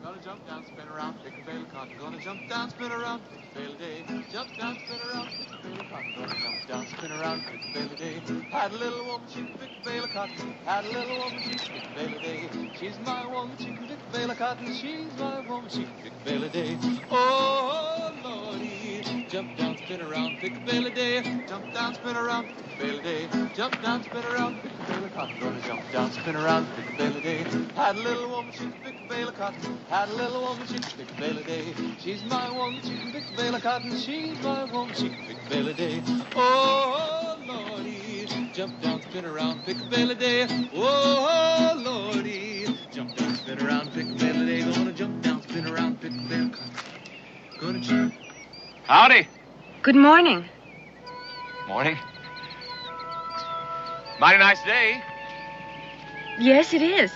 Gonna jump down, spin around, pick a bale of cotton. Gonna jump down, spin around, pick a bale a day. Jump down, spin around, pick a bale of cotton. Gonna jump down, spin around, pick a bale a day. Had a little woman, she could pick a bale of cotton. Had a little woman, she could pick a bale a day. She's my woman, she can pick a bale of cotton. She's my woman, she can pick a bale a day. Oh, Lordy, jump down, spin around, pick a bale a day. Jump down, spin around, pick a bale a day. Jump down, spin around, pick a bale of cotton. Gonna jump down, spin around, pick a bale a day. Had a little woman, she could pick a bale of cotton. Had a little woman, she can pick a bale a day. She's my woman, she can pick a bale of cotton. She's my woman, she can pick a bale a day. Oh, Lordy, jump down, spin around, pick a bale a day. Oh, Lordy, jump down, spin around, pick a bale a day. Gonna jump down, spin around, pick a bale of cotton. Gonna jump. Howdy. Good morning. Morning. Mighty nice day. Yes, it is.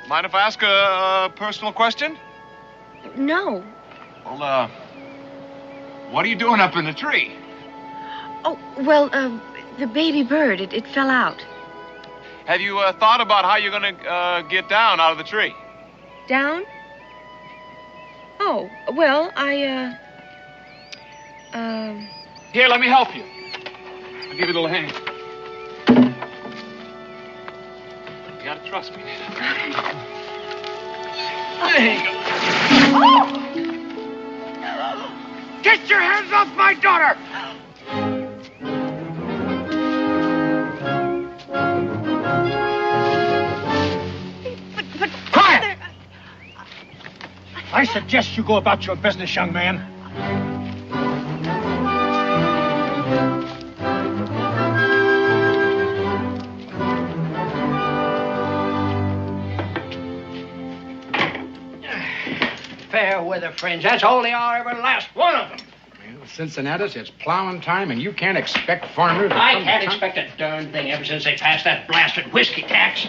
Mind if I ask a personal question? No. Well, what are you doing up in the tree? Oh, well, the baby bird, it fell out. Have you thought about how you're going to get down out of the tree? Down? Oh, well, Here, let me help you. I'll give you a little hand. You gotta trust me. There you go. Get your hands off my daughter! But Quiet! I suggest you go about your business, young man. Fair weather friends. That's all they are, every last one of them. Well, Cincinnatus, it's plowing time, and you can't expect farmers to I come can't to town. expect a darn thing ever since they passed that blasted whiskey tax.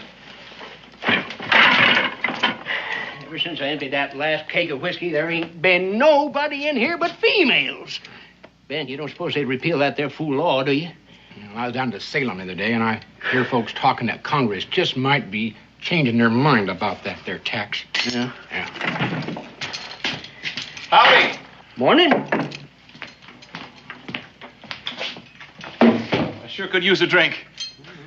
Ever since I emptied that last keg of whiskey, there ain't been nobody in here but females. Ben, you don't suppose they'd repeal that there fool law, do you? Well, I was down to Salem the other day, and I hear folks talking that Congress just might be changing their mind about that there tax. Yeah. Yeah. Howdy. Morning. I sure could use a drink.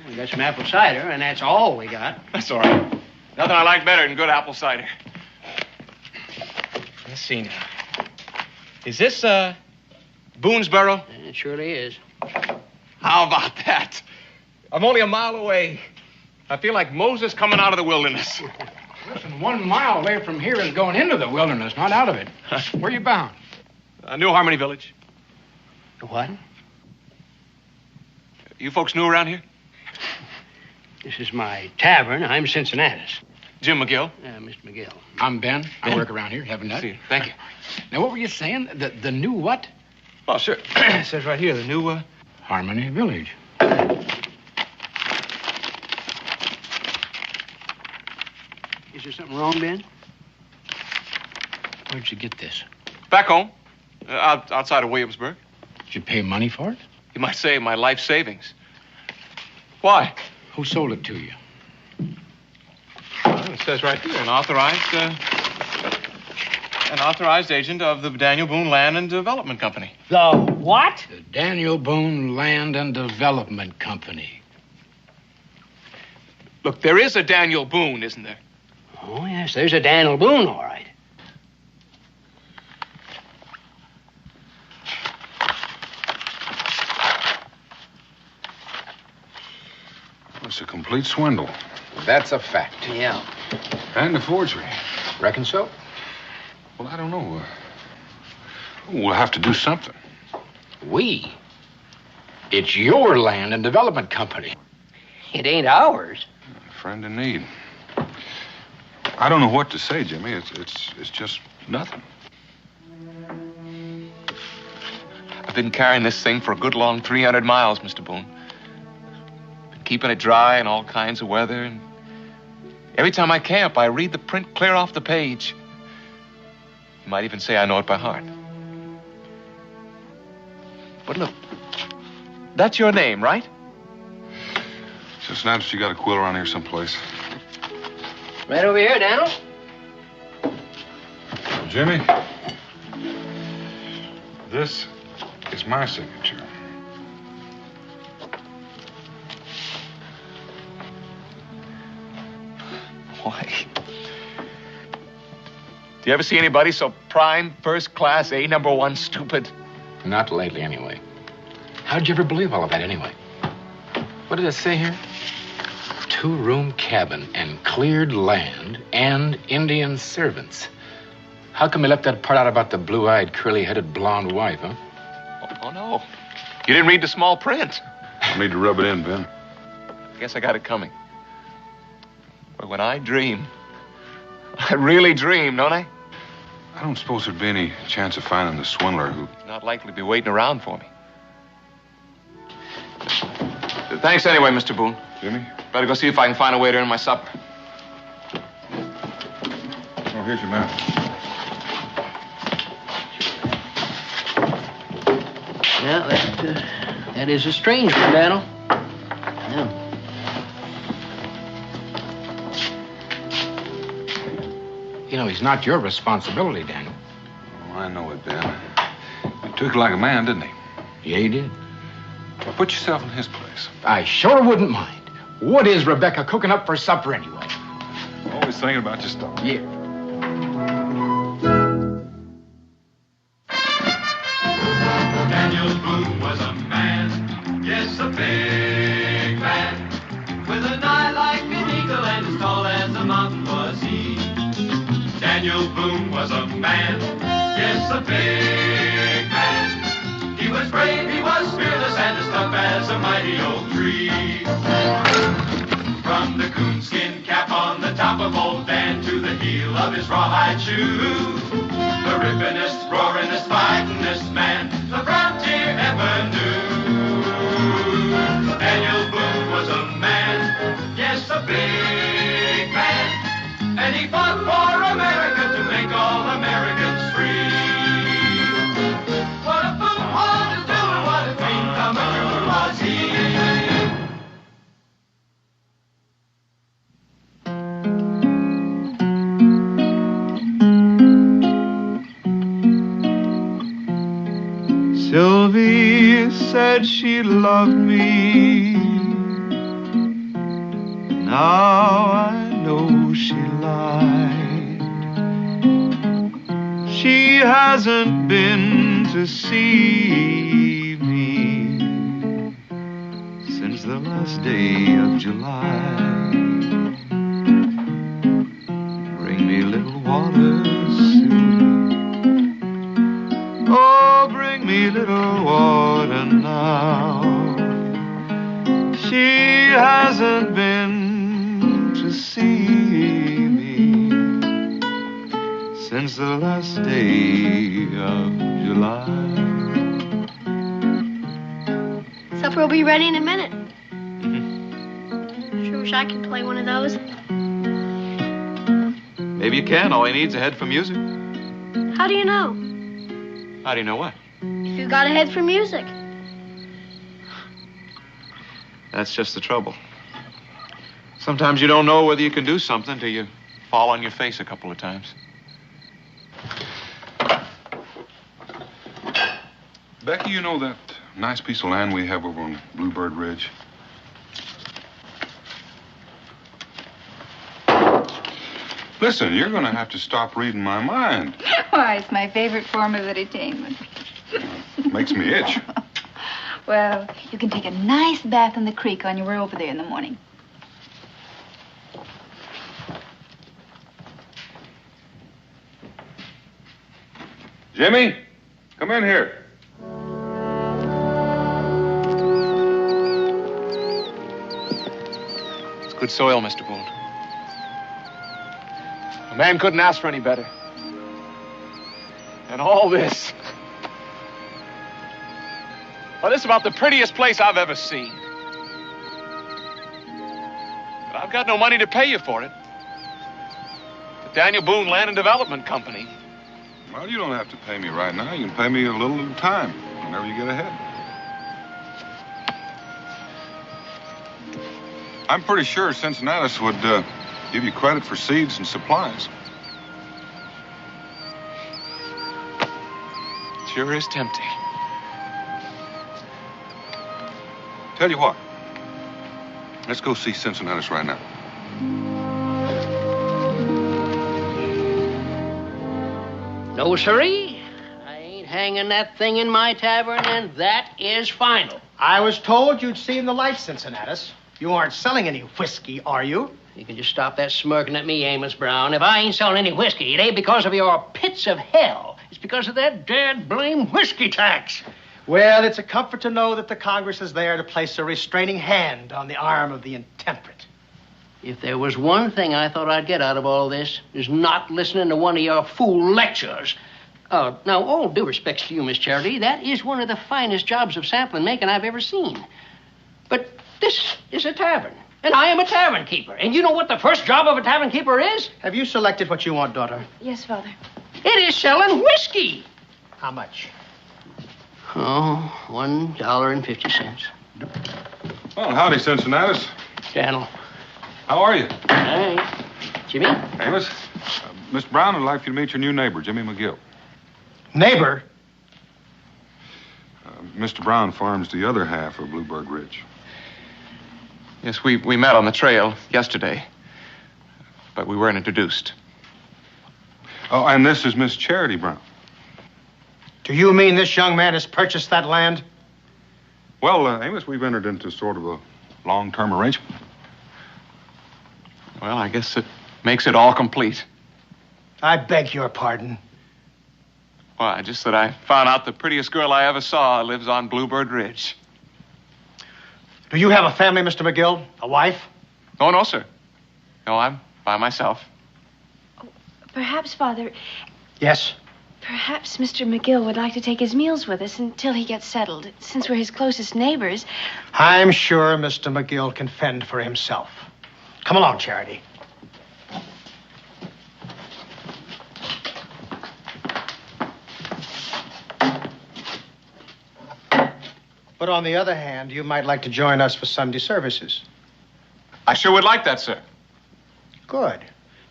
We got some apple cider, and that's all we got. That's all right. Nothing I like better than good apple cider. Let's see now. Is this, Boonesboro? It surely is. How about that? I'm only a mile away. I feel like Moses coming out of the wilderness. Listen, 1 mile away from here is going into the wilderness, not out of it. Where you bound? New Harmony Village. What? You folks new around here? This is my tavern. I'm Cincinnatus. Jim McGill. Mr. McGill. I'm Ben. I Ben? work around here, having that. See you. Thank you. Now, what were you saying? The new what? Oh, sure. It says right here, the new, Harmony Village. Is there something wrong, Ben? Where'd you get this? back home, outside of Williamsburg. Did you pay money for it? You might say my life savings. Why? Who sold it to you? Well, it says right here, an authorized agent of the Daniel Boone Land and Development Company. The what? The Daniel Boone Land and Development Company. Look, there is a Daniel Boone, isn't there? Oh, yes, there's a Daniel Boone, all right. It's a complete swindle. That's a fact. Yeah. And a forgery. Reckon so? Well, I don't know. We'll have to do something. We? It's your land and development company. It ain't ours. A friend in need. I don't know what to say, Jimmy. It's just nothing. I've been carrying this thing for a good long 300 miles, Mr. Boone. Been keeping it dry in all kinds of weather. And every time I camp, I read the print clear off the page. You might even say I know it by heart. But look, that's your name, right? Cincinnatus, you got a quill around here someplace. Right over here, Daniel. Jimmy, this is my signature. Why? Do you ever see anybody so prime, first class, #1 stupid? Not lately, anyway. How'd you ever believe all of that, anyway? What did it say here? 2-room cabin and cleared land and Indian servants. How come you left that part out about the blue-eyed, curly-headed blonde wife, huh? Oh, no. You didn't read the small print. I need to rub it in, Ben. I guess I got it coming. But when I dream, I really dream, don't I? I don't suppose there'd be any chance of finding the swindler who... Not likely to be waiting around for me. Thanks anyway, Mr. Boone. Jimmy? Better go see if I can find a way to earn my supper. Oh, here's your map. Yeah, that is a strange one, Daniel. Yeah. You know, he's not your responsibility, Daniel. Oh, I know it, Ben. He took it like a man, didn't he? Yeah, he did. Well, put yourself in his place. I sure wouldn't mind. What is Rebecca cooking up for supper, anyway? Always thinking about your stuff. Yeah. Daniel Boone was a man, yes, a big man, with an eye like an eagle and as tall as a mountain was he. Daniel Boone was a man, yes, a big man. He was brave, he was fearless, and as tough as a mighty oak tree. From the coonskin cap on the top of old Dan to the heel of his rawhide shoe, the rippinest, roaringest, fightingest man the frontier ever knew. Daniel Boone was a man, yes, a big man, and he fought for America to make all Americans free. What a Boone wanted to do and what a dream come true was he. Sylvie said she loved me. Now I know she lied. She hasn't been to see me since the last day of July. Bring me a little water soon. Oh, bring me little water now. She hasn't been to see me since the last day of July. Supper will be ready in a minute. Sure wish I could play one of those. Maybe you can. All he needs is a head for music. How do you know? How do you know what? If you got a head for music. That's just the trouble. Sometimes you don't know whether you can do something till you fall on your face a couple of times. Becky, you know that nice piece of land we have over on Bluebird Ridge? Listen, you're going to have to stop reading my mind. Why, it's my favorite form of entertainment. Makes me itch. Well, you can take a nice bath in the creek on your way over there in the morning. Jimmy, come in here. It's good soil, Mr. Boone. A man couldn't ask for any better. And all this. Well, this is about the prettiest place I've ever seen. But I've got no money to pay you for it. The Daniel Boone Land and Development Company. Well, you don't have to pay me right now. You can pay me a little at a time, whenever you get ahead. I'm pretty sure Cincinnatus would give you credit for seeds and supplies. sure is tempting. Tell you what. Let's go see Cincinnatus right now. No, sirree. I ain't hanging that thing in my tavern, and that is final. I was told you'd seen the light, Cincinnatus. You aren't selling any whiskey, are you? You can just stop that smirking at me, Amos Brown. If I ain't selling any whiskey, it ain't because of your pits of hell. It's because of that dead blame whiskey tax. Well, it's a comfort to know that the Congress is there to place a restraining hand on the arm of the intemperate. If there was one thing I thought I'd get out of all this, is not listening to one of your fool lectures. Now, all due respects to you, Miss Charity, that is one of the finest jobs of sampling making I've ever seen. But this is a tavern, and I am a tavern keeper. And you know what the first job of a tavern keeper is? Have you selected what you want, daughter? Yes, Father. It is selling whiskey. How much? Oh, $1.50. Well, howdy, Cincinnatus. Channel. How are you? All right. Jimmy? Amos, Miss Brown would like you to meet your new neighbor, Jimmy McGill. Neighbor? Mr. Brown farms the other half of Bluebird Ridge. Yes, we met on the trail yesterday, but we weren't introduced. Oh, and this is Miss Charity Brown. Do you mean this young man has purchased that land? Well, Amos, we've entered into sort of a long-term arrangement. Well, I guess it makes it all complete. I beg your pardon. Why, just that I found out the prettiest girl I ever saw lives on Bluebird Ridge. Do you have a family, Mr. McGill? A wife? Oh, no, sir. No, I'm by myself. Perhaps, Father, Yes. perhaps Mr. McGill would like to take his meals with us until he gets settled. Since we're his closest neighbors. I'm sure Mr. McGill can fend for himself. Come along, Charity. But on the other hand, you might like to join us for Sunday services. I sure would like that, sir. Good.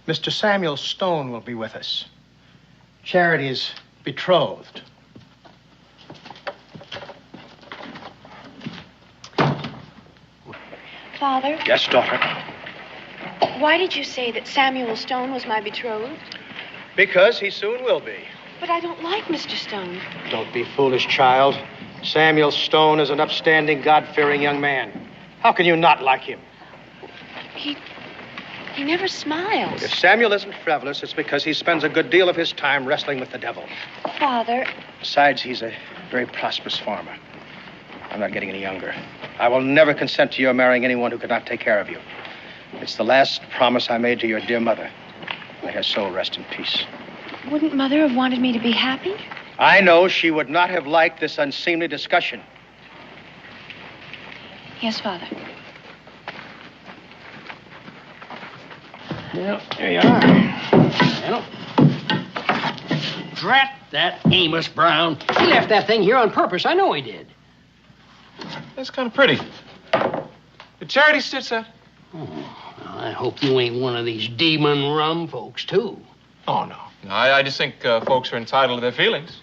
Mr. Samuel Stone will be with us. Charity is betrothed. Father, Yes, daughter. why did you say that Samuel Stone was my betrothed? Because he soon will be. But I don't like Mr. Stone. Don't be foolish, child. Samuel Stone is an upstanding, God-fearing young man. How can you not like him? He never smiles. If Samuel isn't frivolous, it's because he spends a good deal of his time wrestling with the devil. Father, Besides, he's a very prosperous farmer. I'm not getting any younger. I will never consent to your marrying anyone who could not take care of you. It's the last promise I made to your dear mother. May her soul rest in peace. wouldn't Mother have wanted me to be happy? I know she would not have liked this unseemly discussion. Yes, Father. Well, there you are. Well, drat that Amos Brown. He left that thing here on purpose. I know he did. That's kind of pretty. Did Charity stitch that? Oh, well, I hope you ain't one of these demon rum folks, too. Oh, no. No, I just think folks are entitled to their feelings.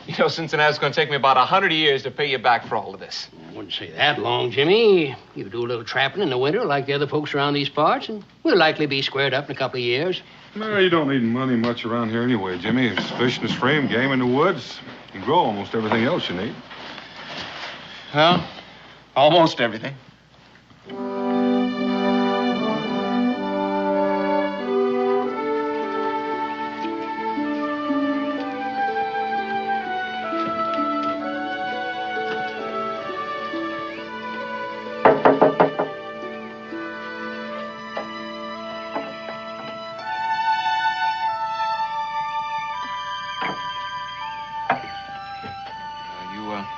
You know, Cincinnati's going to take me about 100 years to pay you back for all of this. I wouldn't say that long, Jimmy. You do a little trapping in the winter like the other folks around these parts, and we'll likely be squared up in a couple of years. No, you don't need money much around here anyway, Jimmy. It's fish in the stream, game in the woods. You can grow almost everything else you need. Well, almost everything.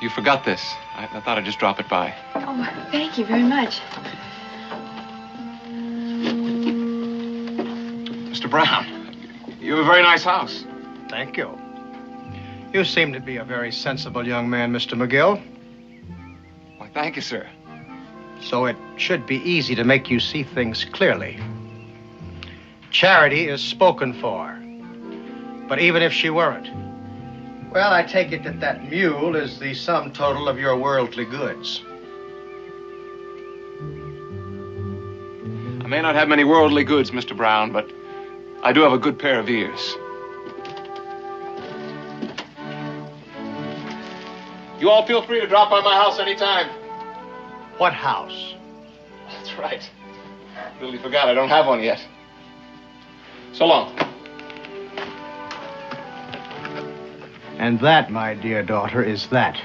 You forgot this. I thought I'd just drop it by. Oh, thank you very much. Mr. Brown, you have a very nice house. Thank you. You seem to be a very sensible young man, Mr. McGill. Why, thank you, sir. So it should be easy to make you see things clearly. Charity is spoken for. But even if she weren't, Well, I take it that mule is the sum total of your worldly goods. I may not have many worldly goods, Mr. Brown, but I do have a good pair of ears. You all feel free to drop by my house anytime. What house? That's right. Really forgot I don't have one yet. So long. And that, my dear daughter, is that.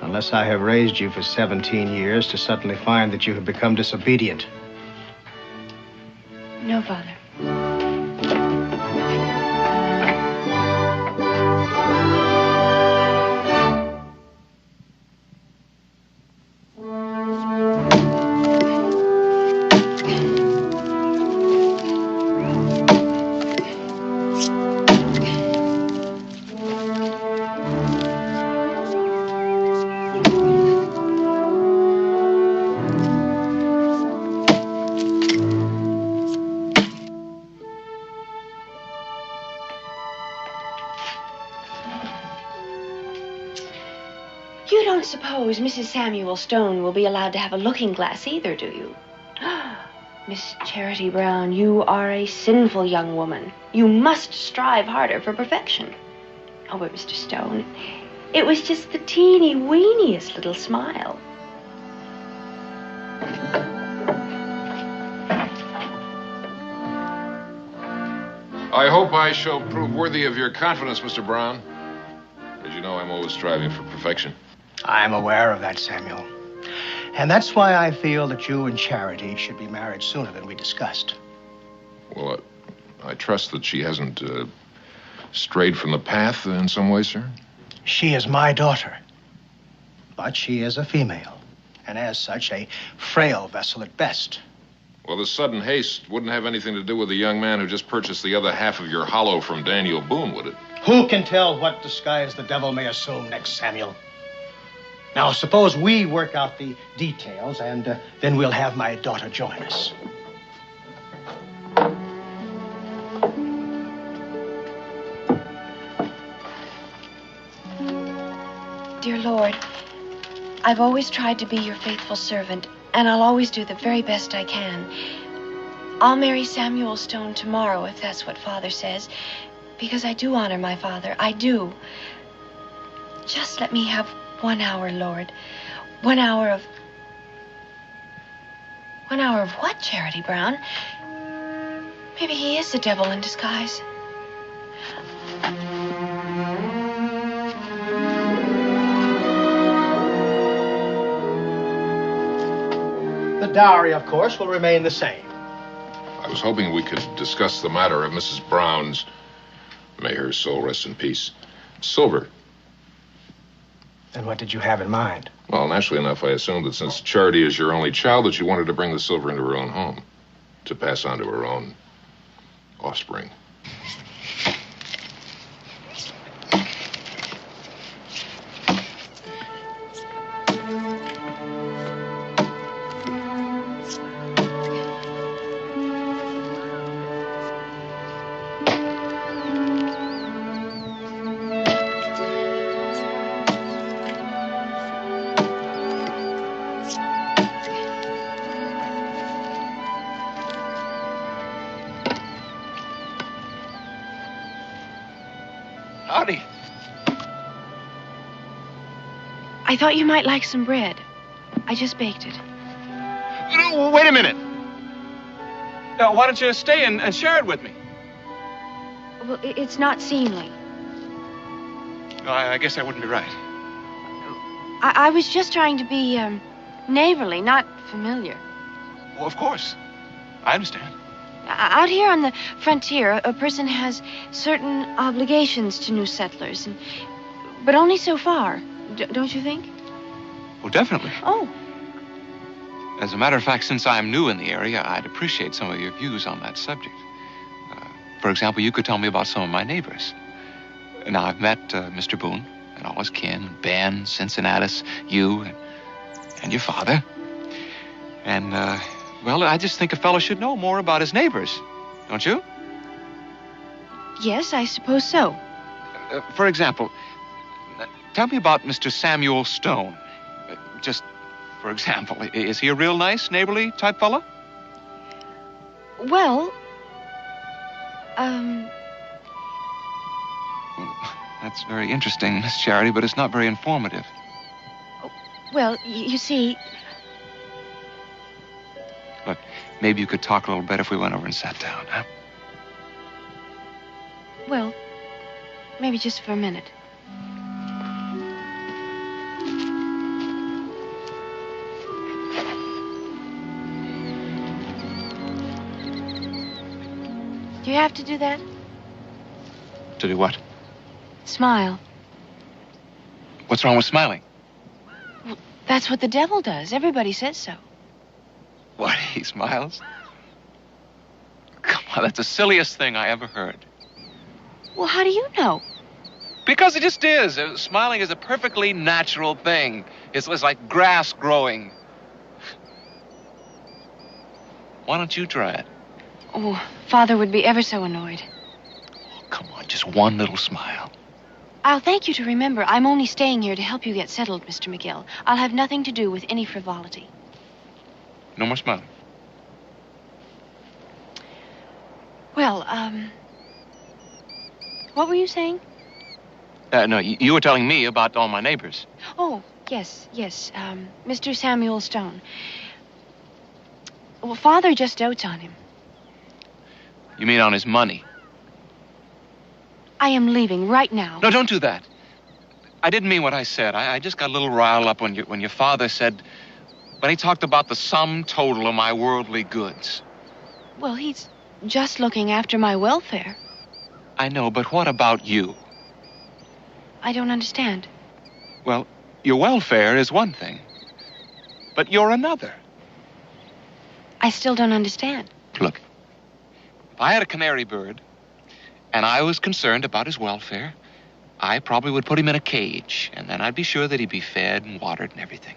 Unless I have raised you for 17 years to suddenly find that you have become disobedient. No, Father. You don't suppose Mrs. Samuel Stone will be allowed to have a looking glass either, do you? Miss Charity Brown, you are a sinful young woman. You must strive harder for perfection. Oh, but Mr. Stone, it was just the teeny-weeniest little smile. I hope I shall prove worthy of your confidence, Mr. Brown. As you know, I'm always striving for perfection. I'm aware of that, Samuel. And that's why I feel that you and Charity should be married sooner than we discussed. Well, I trust that she hasn't strayed from the path in some way, sir. She is my daughter. But she is a female, and as such, a frail vessel at best. Well, this sudden haste wouldn't have anything to do with the young man who just purchased the other half of your hollow from Daniel Boone, would it? Who can tell what disguise the devil may assume next, Samuel? Now, suppose we work out the details, and then we'll have my daughter join us. Dear Lord, I've always tried to be your faithful servant, and I'll always do the very best I can. I'll marry Samuel Stone tomorrow, if that's what Father says, because I do honor my father. I do. Just let me have 1 hour, Lord. 1 hour of... 1 hour of what, Charity Brown? Maybe he is the devil in disguise. The dowry, of course, will remain the same. I was hoping we could discuss the matter of Mrs. Brown's, may her soul rest in peace, silver. And what did you have in mind? Well, naturally enough, I assumed that since Charity is your only child, that you wanted to bring the silver into her own home, to pass on to her own offspring. Howdy. I thought you might like some bread. I just baked it. No, wait a minute. Why don't you stay and share it with me? Well, it's not seemly. No, I guess I wouldn't be right. I was just trying to be, neighborly, not familiar. Well, of course. I understand. Out here on the frontier, a person has certain obligations to new settlers, but only so far, don't you think? Well, definitely. Oh. As a matter of fact, since I'm new in the area, I'd appreciate some of your views on that subject. For example, you could tell me about some of my neighbors. Now, I've met Mr. Boone and all his kin, Ben, Cincinnatus, you, and your father. And, well, I just think a fellow should know more about his neighbors, don't you? Yes, I suppose so. For example, tell me about Mr. Samuel Stone. Just for example, is he a real nice, neighborly type fella? Well, That's very interesting, Miss Charity, but it's not very informative. well, you see, Look, maybe you could talk a little better if we went over and sat down, huh? well, maybe just for a minute. Do you have to do that? To do what? Smile. What's wrong with smiling? That's what the devil does. Everybody says so. What, he smiles? Come on, that's the silliest thing I ever heard. Well, how do you know? Because it just is. Smiling is a perfectly natural thing. It's like grass growing. Why don't you try it? Oh, Father would be ever so annoyed. Oh, come on, just one little smile. I'll thank you to remember I'm only staying here to help you get settled, Mr. McGill. I'll have nothing to do with any frivolity. No more smiling. Well, what were you saying? No, you were telling me about all my neighbors. Oh, yes, Mr. Samuel Stone. Well, Father just dotes on him. You mean on his money? I am leaving right now. No, don't do that. I didn't mean what I said. I just got a little riled up when your father said, when he talked about the sum total of my worldly goods. Well, he's just looking after my welfare. I know, but what about you? I don't understand. Well, your welfare is one thing, but you're another. I still don't understand. Look, if I had a canary bird and I was concerned about his welfare, I probably would put him in a cage, and then I'd be sure that he'd be fed and watered and everything.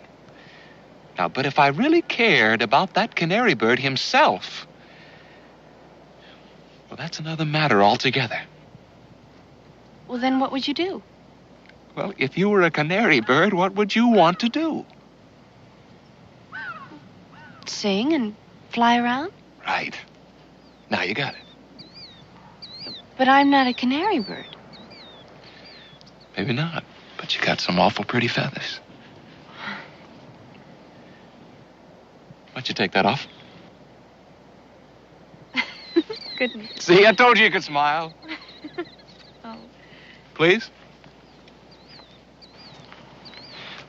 Now, but if I really cared about that canary bird himself, well, that's another matter altogether. Well, then what would you do? Well, if you were a canary bird, what would you want to do? Sing and fly around? Right. Now you got it. But I'm not a canary bird. Maybe not, but you got some awful pretty feathers. Why don't you take that off? Goodness. See, I told you you could smile. Oh. Please?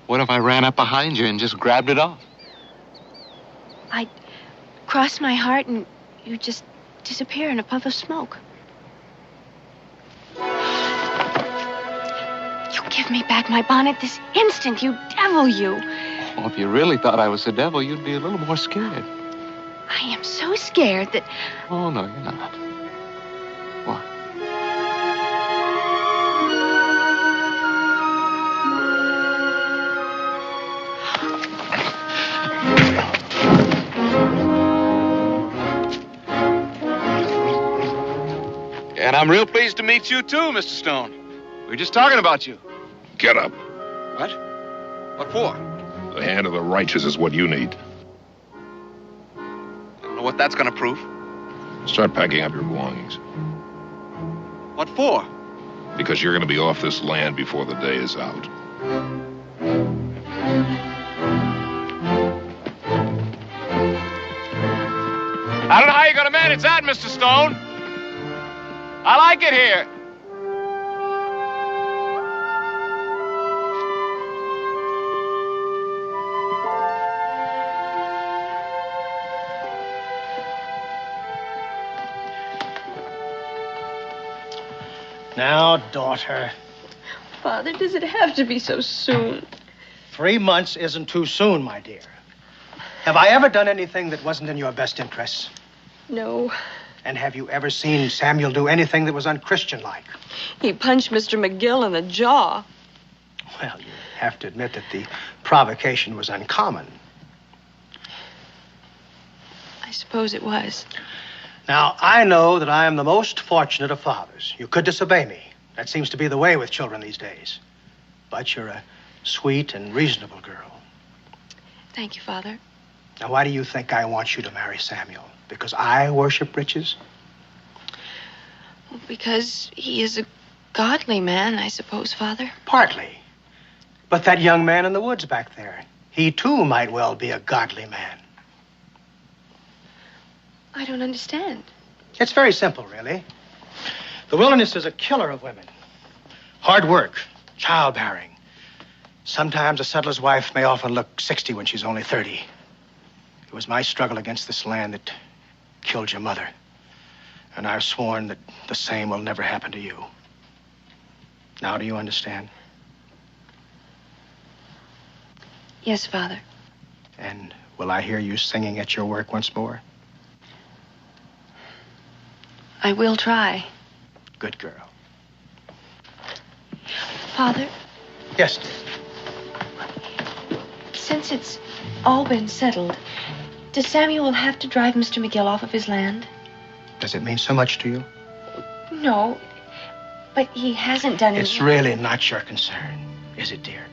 What if I ran up behind you and just grabbed it off? I'd cross my heart and you'd just disappear in a puff of smoke. You give me back my bonnet this instant, you devil, you. Well, if you really thought I was the devil, you'd be a little more scared. I am so scared that... Oh, no, you're not. What? And I'm real pleased to meet you, too, Mr. Stone. We were just talking about you. Get up. What? What for? The hand of the righteous is what you need. I don't know what that's going to prove. Start packing up your belongings. What for? Because you're going to be off this land before the day is out. I don't know how you're going to manage that, Mr. Stone. I like it here. Now, daughter, Father, does it have to be so soon? 3 months isn't too soon, my dear. Have I ever done anything that wasn't in your best interests? No. And have you ever seen Samuel do anything that was unchristian-like? He punched Mr. McGill in the jaw. Well, you have to admit that the provocation was uncommon. I suppose it was. Now, I know that I am the most fortunate of fathers. You could disobey me, That seems to be the way with children these days. But you're a sweet and reasonable girl. Thank you, Father. Now, why do you think I want you to marry Samuel? Because I worship riches? Because he is a godly man, I suppose, Father. Partly. But that young man in the woods back there, he too might well be a godly man. I don't understand. It's very simple, really. The wilderness is a killer of women. Hard work, childbearing. Sometimes a settler's wife may often look 60 when she's only 30. It was my struggle against this land that killed your mother. And I've sworn that the same will never happen to you. Now, do you understand? Yes, Father. And will I hear you singing at your work once more? I will try. Good girl. Father, Yes, dear. since it's all been settled, does Samuel have to drive Mr. McGill off of his land? Does it mean so much to you? No, but he hasn't done It's anything. really not your concern, is it, dear?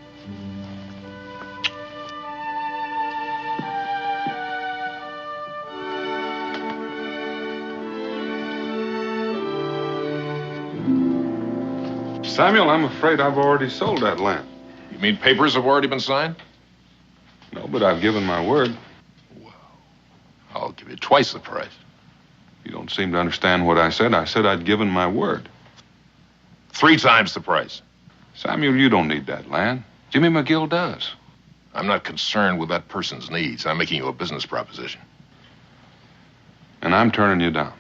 Samuel, I'm afraid I've already sold that land. You mean papers have already been signed? No, but I've given my word. I'll give you twice the price. You don't seem to understand what I said. I said I'd given my word. 3 times the price. Samuel, you don't need that land. Jimmy McGill does. I'm not concerned with that person's needs. I'm making you a business proposition. And I'm turning you down.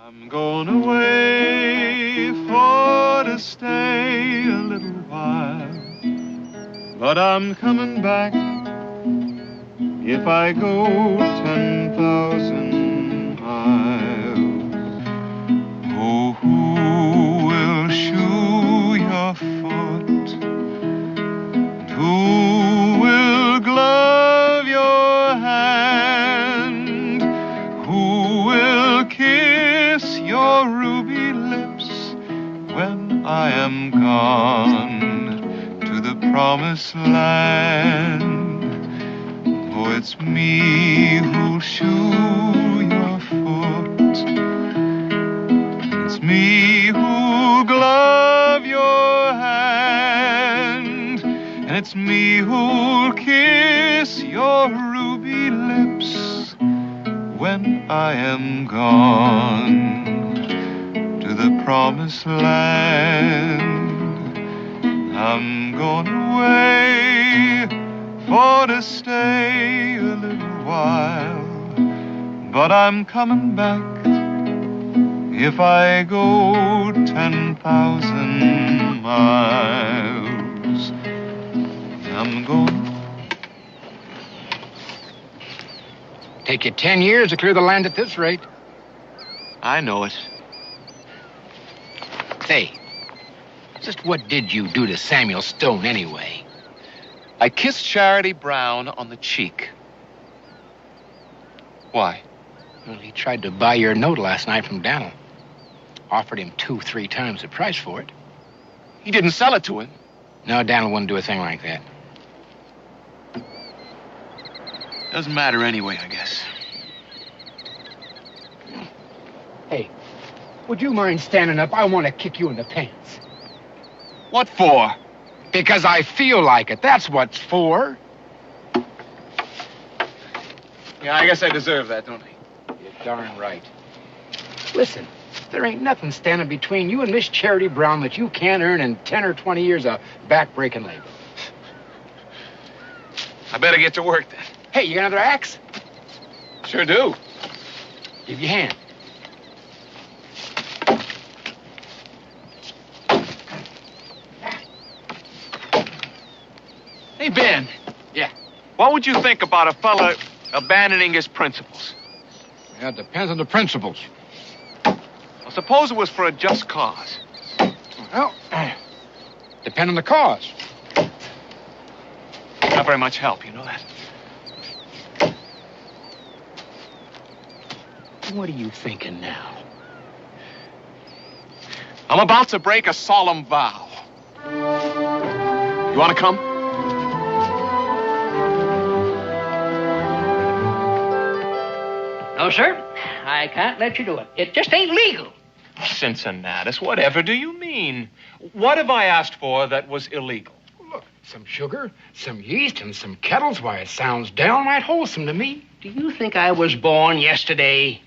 I'm going away for to stay a little while, but I'm coming back if I go 10,000 miles. Oh, who will shoe your foot? Who will glove your hand? Who will kiss your ruby lips when I am gone to the promised land? Oh, it's me who'll shoe your foot. It's me who'll glove your hand. And it's me who'll kiss your ruby lips when I am gone to the promised land. I'm going away for to stay a little while, but I'm coming back if I go 10,000 miles. I'm going. Take you 10 years to clear the land at this rate. I know it. Say, just what did you do to Samuel Stone anyway? I kissed Charity Brown on the cheek. Why? Well, he tried to buy your note last night from Daniel. Offered him 2-3 times the price for it. He didn't sell it to him. No, Daniel wouldn't do a thing like that. Doesn't matter anyway, I guess. Hey, would you mind standing up? I want to kick you in the pants. What for? Because I feel like it. That's what's for. Yeah, I guess I deserve that, don't I? You're darn right. Listen, there ain't nothing standing between you and Miss Charity Brown that you can't earn in 10 or 20 years of back-breaking labor. I better get to work then. Hey, you got another axe? Sure do. Give your hand. Hey, Ben. Yeah. What would you think about a fella abandoning his principles? Yeah, it depends on the principles. Well, Suppose it was for a just cause. Well, depend on the cause. Not very much help, you know that. What are you thinking now? I'm about to break a solemn vow. You want to come? No, sir. I can't let you do it. It just ain't legal. Cincinnatus, whatever do you mean? What have I asked for that was illegal? Look, some sugar, some yeast, and some kettles. Why, it sounds downright wholesome to me. Do you think I was born yesterday?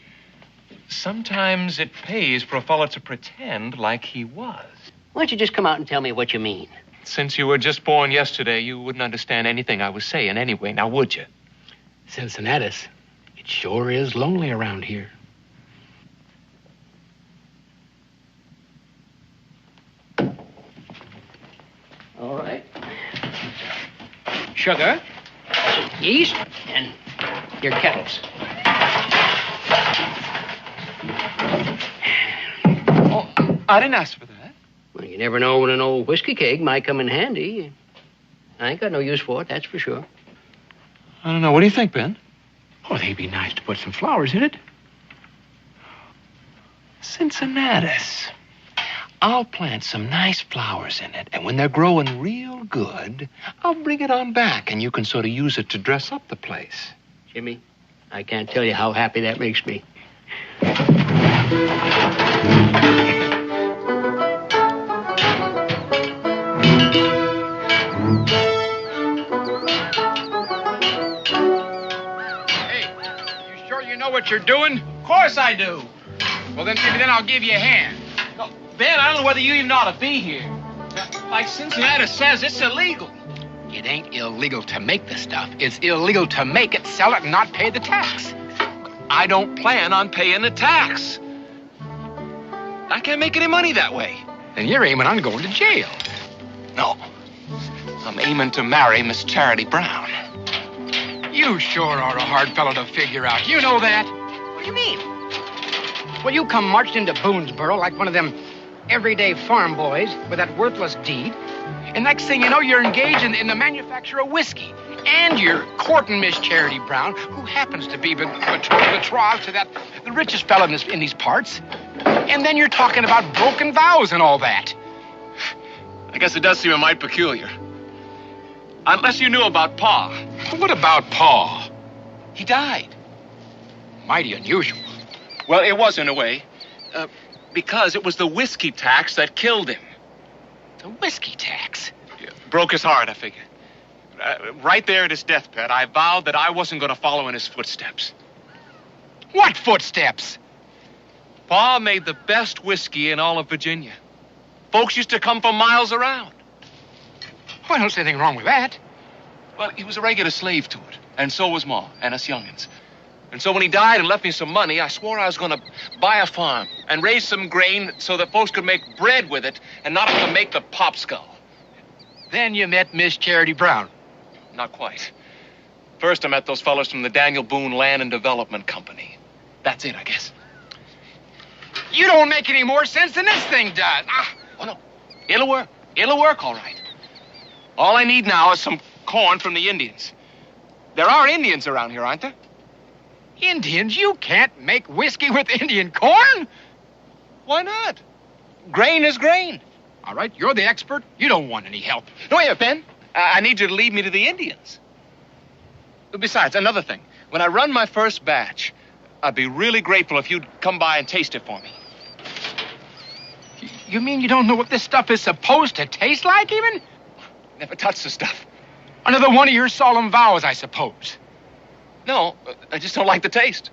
Sometimes it pays for a fellow to pretend like he was. Why don't you just come out and tell me what you mean? Since you were just born yesterday, you wouldn't understand anything I was saying anyway, now would you? Cincinnatus, it sure is lonely around here. All right. Sugar, yeast, and your kettles. Oh, I didn't ask for that. Well, you never know when an old whiskey keg might come in handy. I ain't got no use for it, that's for sure. I don't know. What do you think, Ben? Oh, they'd be nice to put some flowers in it. Cincinnatus. I'll plant some nice flowers in it, and when they're growing real good, I'll bring it on back, and you can sort of use it to dress up the place. Jimmy, I can't tell you how happy that makes me. Hey, you sure you know what you're doing? Of course I do. Well, then maybe I'll give you a hand. No, Ben, I don't know whether you even ought to be here. Like Cincinnatus says, it's illegal. It ain't illegal to make the stuff. It's illegal to make it, sell it, and not pay the tax. I don't plan on paying the tax. I can't make any money that way. Then you're aiming on going to jail. No. I'm aiming to marry Miss Charity Brown. You sure are a hard fellow to figure out. You know that. What do you mean? Well, you come marched into Boonesboro like one of them everyday farm boys with that worthless deed. And next thing you know, you're engaged in the manufacture of whiskey. And you're courting Miss Charity Brown, who happens to be betrothed to the richest fellow in these parts. And then you're talking about broken vows and all that. I guess it does seem a mite peculiar. Unless you knew about Pa. What about Pa? He died. Mighty unusual. Well, it was in a way. Because it was the whiskey tax that killed him. The whiskey tax? Yeah, broke his heart, I figure. Right there at his deathbed, I vowed that I wasn't going to follow in his footsteps. What footsteps? Pa made the best whiskey in all of Virginia. Folks used to come from miles around. Well, I don't see anything wrong with that. Well, he was a regular slave to it, and so was Ma and us young'uns. And so when he died and left me some money, I swore I was going to buy a farm and raise some grain so that folks could make bread with it and not have to make the popskull. Then you met Miss Charity Brown. Not quite. First, I met those fellows from the Daniel Boone Land and Development Company. That's it, I guess. You don't make any more sense than this thing does. Oh, no. It'll work. It'll work, all right. All I need now is some corn from the Indians. There are Indians around here, aren't there? Indians? You can't make whiskey with Indian corn? Why not? Grain is grain. All right, you're the expert. You don't want any help. No, wait a minute, Ben. I need you to lead me to the Indians. Besides, another thing. When I run my first batch, I'd be really grateful if you'd come by and taste it for me. You mean you don't know what this stuff is supposed to taste like, even? Never touched the stuff. Another one of your solemn vows, I suppose. No, I just don't like the taste.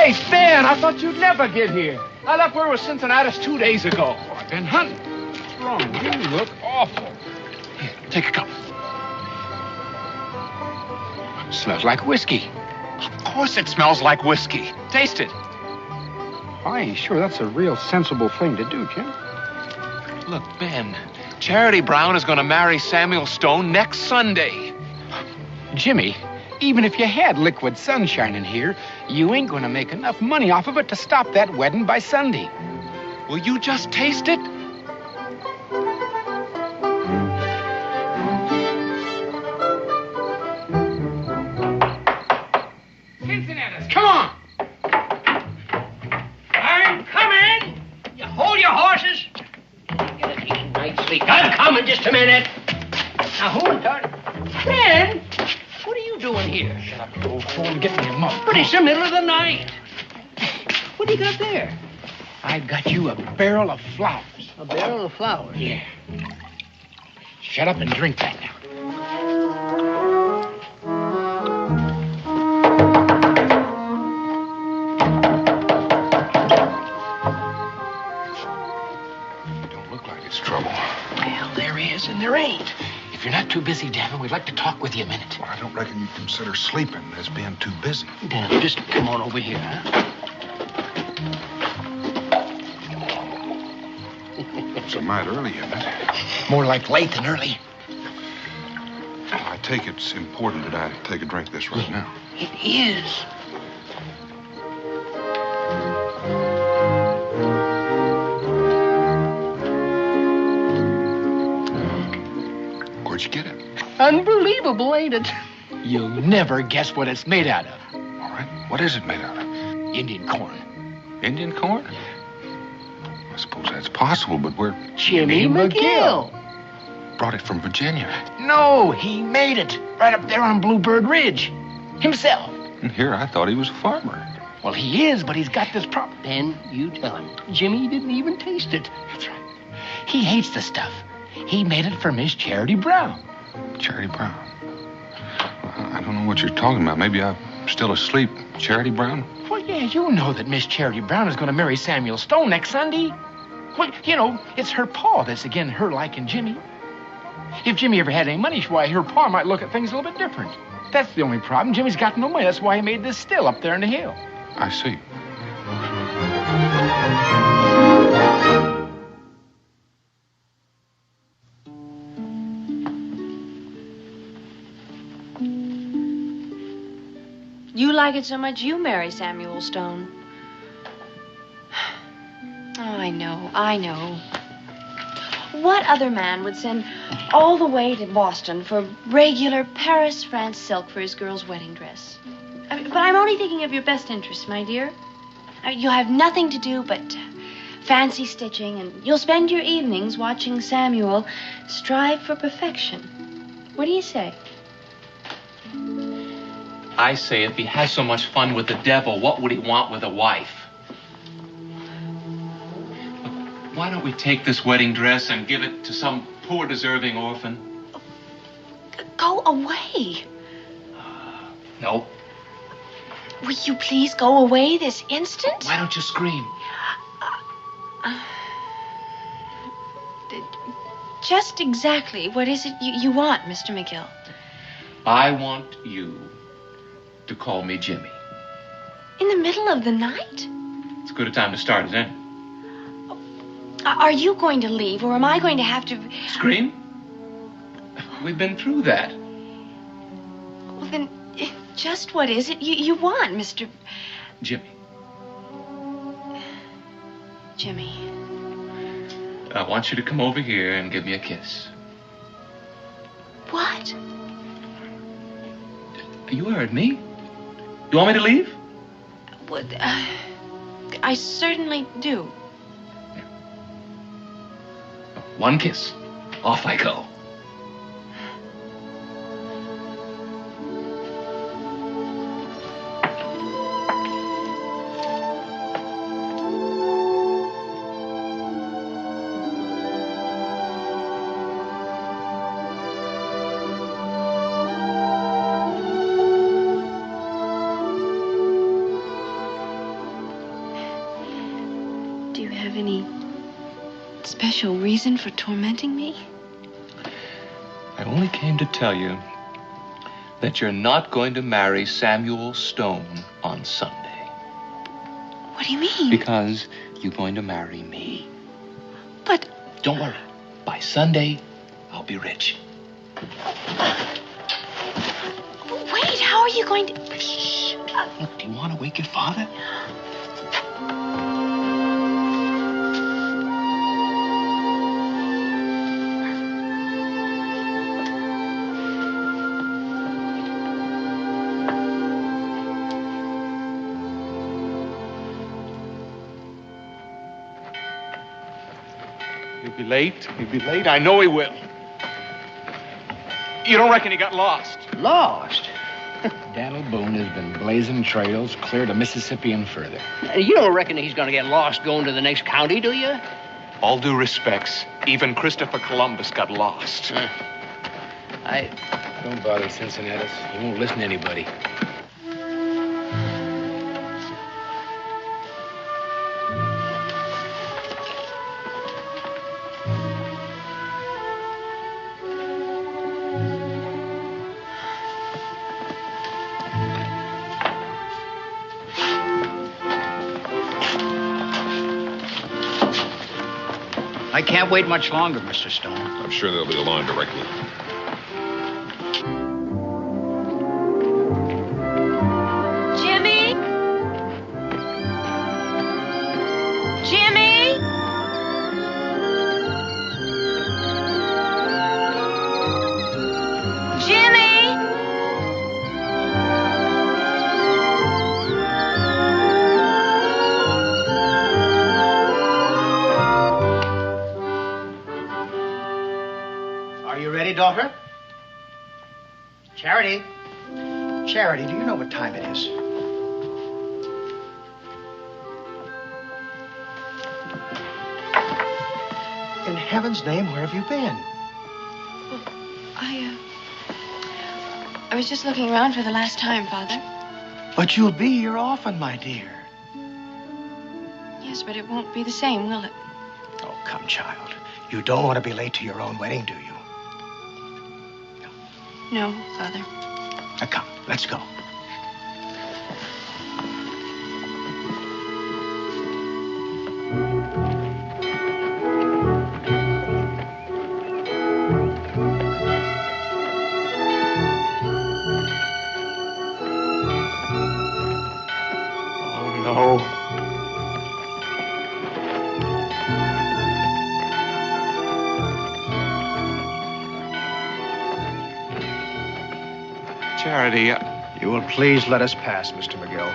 Hey, Stan, I thought you'd never get here. I left word with Cincinnatus 2 days ago. I've been hunting. What's wrong? You look awful. Here, take a cup. Smells like whiskey. Of course it smells like whiskey. Taste it. I ain't sure that's a real sensible thing to do, Jim. Look, Ben, Charity Brown is going to marry Samuel Stone next Sunday. Jimmy, even if you had liquid sunshine in here, you ain't gonna make enough money off of it to stop that wedding by Sunday. Will you just taste it? Cincinnatus, come on! I'm coming! You hold your horses. Get a decent night's sleep. I'm coming just a minute. Now, hold it, darling. Ben, what are you doing here? Shut up, you old fool, and get me a mug. But it's the middle of the night. What do you got there? I got you a barrel of flowers. A barrel of flowers? Yeah. Shut up and drink that now. Don't look like it's trouble. Well, there is and there ain't. If you're not too busy, Davin, we'd like to talk with you a minute. Well, I don't reckon you consider sleeping as being too busy. Dan, just come on over here, huh? It's a mite early, isn't it? More like late than early. Well, I take it's important that I take a drink of this right now. It is. Where'd you get it? Unbelievable, ain't it? You'll never guess what it's made out of. All right. What is it made out of? Indian corn. Indian corn? I suppose that's possible, but where? Jimmy McGill. Brought it from Virginia. No, he made it right up there on Bluebird Ridge. Himself. And here I thought he was a farmer. Well, he is, but he's got this problem. Ben, you tell him. Jimmy didn't even taste it. That's right. He hates the stuff. He made it for Miss Charity Brown. Charity Brown. Well, I don't know what you're talking about. Maybe I'm still asleep. Charity Brown? Well, yeah, you know that Miss Charity Brown is going to marry Samuel Stone next Sunday. Well, you know, it's her pa that's again her liking Jimmy. If Jimmy ever had any money, why, her pa might look at things a little bit different. That's the only problem. Jimmy's got no money. That's why he made this still up there in the hill. I see. You like it so much you marry Samuel Stone. Oh, I know. What other man would send all the way to Boston for regular Paris, France silk for his girl's wedding dress? But I'm only thinking of your best interests, my dear. You'll have nothing to do but fancy stitching, and you'll spend your evenings watching Samuel strive for perfection. What do you say? I say if he has so much fun with the devil, what would he want with a wife? Look, why don't we take this wedding dress and give it to some poor, deserving orphan? Go away. No. Will you please go away this instant? Why don't you scream? Just exactly what is it you want, Mr. McGill? I want you to call me Jimmy. In the middle of the night? It's as good a time to start as any. Are you going to leave, or am I going to have to... Scream? We've been through that. Well, then, just what is it you want, Mr. Jimmy. Jimmy? I want you to come over here and give me a kiss. What? You heard me. You want me to leave? Well, I certainly do. One kiss. Off I go. Do you have any special reason for tormenting me? I only came to tell you that you're not going to marry Samuel Stone on Sunday. What do you mean? Because you're going to marry me. But... Don't worry. By Sunday, I'll be rich. Wait, how are you going to... Shh. Look, do you want to wake your father? He'll be late. He'll be late. I know he will. You don't reckon he got lost? Lost? Daniel Boone has been blazing trails clear to Mississippi and further. You don't reckon he's going to get lost going to the next county, do you? All due respects, even Christopher Columbus got lost. Don't bother, Cincinnatus. He won't listen to anybody. I can't wait much longer, Mr. Stone. I'm sure they'll be along directly. Jimmy? Jimmy? Jimmy? Are you ready, daughter? Charity? Charity, do you know what time it is? In heaven's name, where have you been? I was just looking around for the last time, Father. But you'll be here often, my dear. Yes, but it won't be the same, will it? Oh, come, child. You don't want to be late to your own wedding, do you? No, Father. Now, come, let's go. Oh, no. Charity, You will please let us pass, Mr. McGill.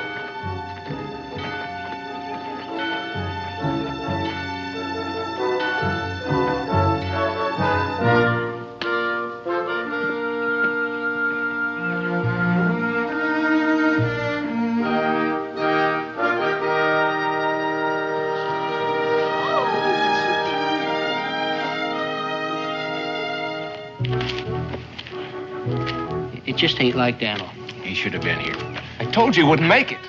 It just ain't like Daniel. He should have been here. I told you he wouldn't make it.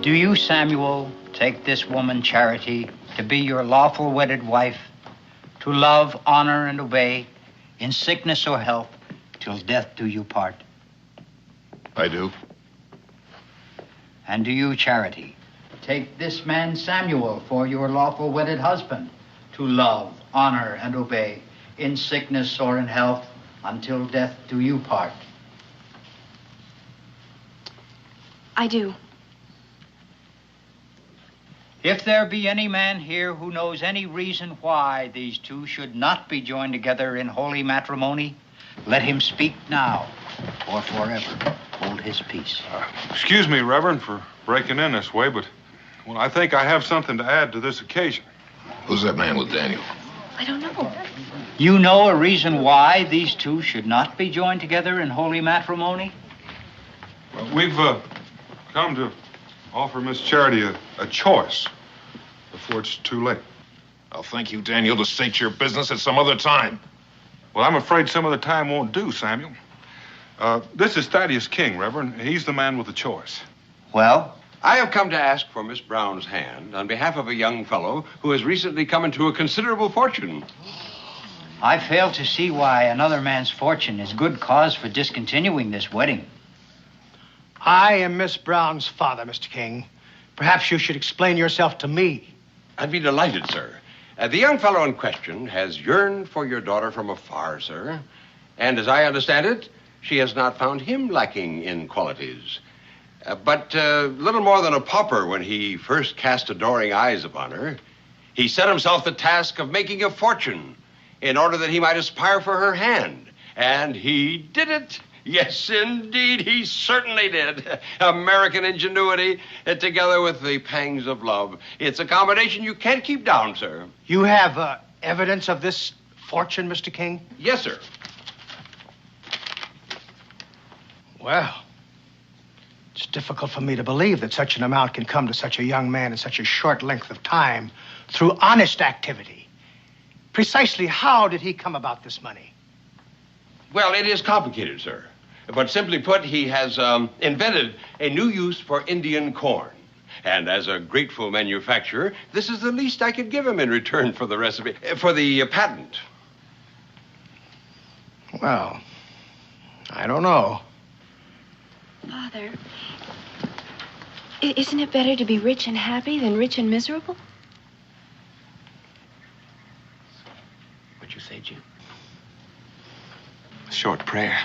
Do you, Samuel, take this woman, Charity, to be your lawful wedded wife, to love, honor, and obey, in sickness or health, till death do you part? I do. And do you, Charity, take this man Samuel for your lawful wedded husband, to love, honor, and obey, in sickness or in health, until death do you part? I do. If there be any man here who knows any reason why these two should not be joined together in holy matrimony, let him speak now, or forever hold his peace. Excuse me, Reverend, for breaking in this way, but well, I think I have something to add to this occasion. Who's that man with Daniel? I don't know. You know a reason why these two should not be joined together in holy matrimony? Well, we've come to offer Miss Charity a choice before it's too late. I'll thank you, Daniel, to state your business at some other time. Well, I'm afraid some other time won't do, Samuel. This is Thaddeus King, Reverend. He's the man with the choice. Well? I have come to ask for Miss Brown's hand on behalf of a young fellow who has recently come into a considerable fortune. I fail to see why another man's fortune is good cause for discontinuing this wedding. I am Miss Brown's father, Mr. King. Perhaps you should explain yourself to me. I'd be delighted, sir. The young fellow in question has yearned for your daughter from afar, sir. And as I understand it, she has not found him lacking in qualities. But little more than a pauper when he first cast adoring eyes upon her, he set himself the task of making a fortune in order that he might aspire for her hand. And he did it. Yes, indeed, he certainly did. American ingenuity, together with the pangs of love. It's a combination you can't keep down, sir. You have evidence of this fortune, Mr. King? Yes, sir. Well, it's difficult for me to believe that such an amount can come to such a young man in such a short length of time through honest activity. Precisely how did he come about this money? Well, it is complicated, sir. But simply put, he has invented a new use for Indian corn. And as a grateful manufacturer, this is the least I could give him in return for the recipe, for the patent. Well, I don't know. Father, isn't it better to be rich and happy than rich and miserable? What'd you say, Jim? A short prayer.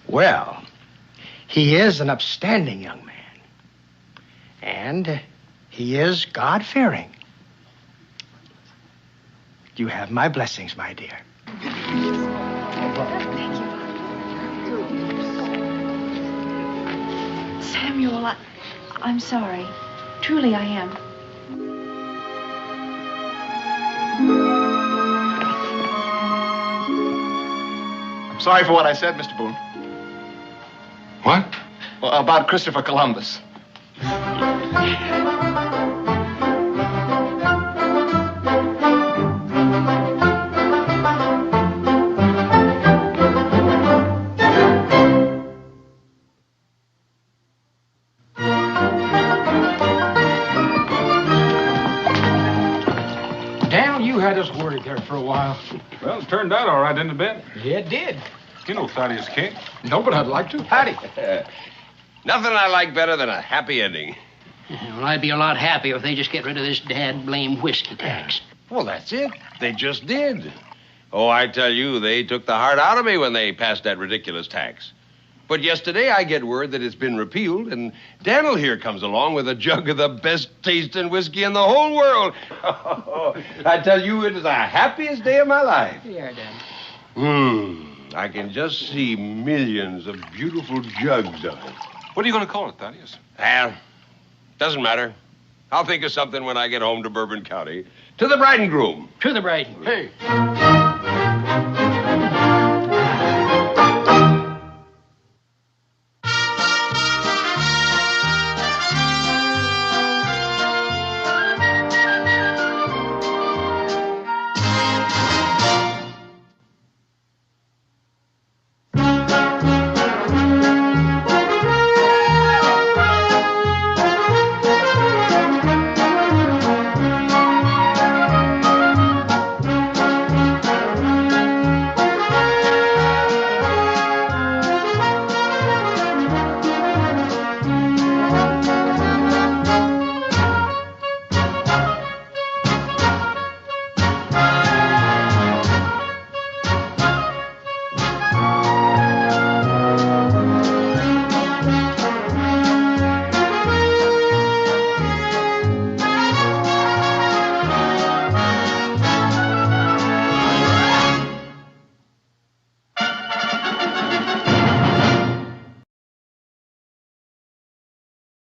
Well, he is an upstanding young man. And he is God-fearing. You have my blessings, my dear. Samuel, I'm sorry. Truly, I am. I'm sorry for what I said, Mr. Boone. What? Well, about Christopher Columbus. Daniel, you had us worried there for a while. Well, it turned out all right, didn't it, Ben? Yeah, it did. You know Thaddeus King. No, but I'd like to. Howdy. Nothing I like better than a happy ending. Well, I'd be a lot happier if they just get rid of this dad-blame whiskey tax. Well, that's it. They just did. Oh, I tell you, they took the heart out of me when they passed that ridiculous tax. But yesterday I get word that it's been repealed, and Daniel here comes along with a jug of the best tasting whiskey in the whole world. I tell you, it is the happiest day of my life. Yeah, Dad. I can just see millions of beautiful jugs of it. What are you going to call it, Thaddeus? Doesn't matter. I'll think of something when I get home to Bourbon County. To the bride and groom. To the bride. Hey.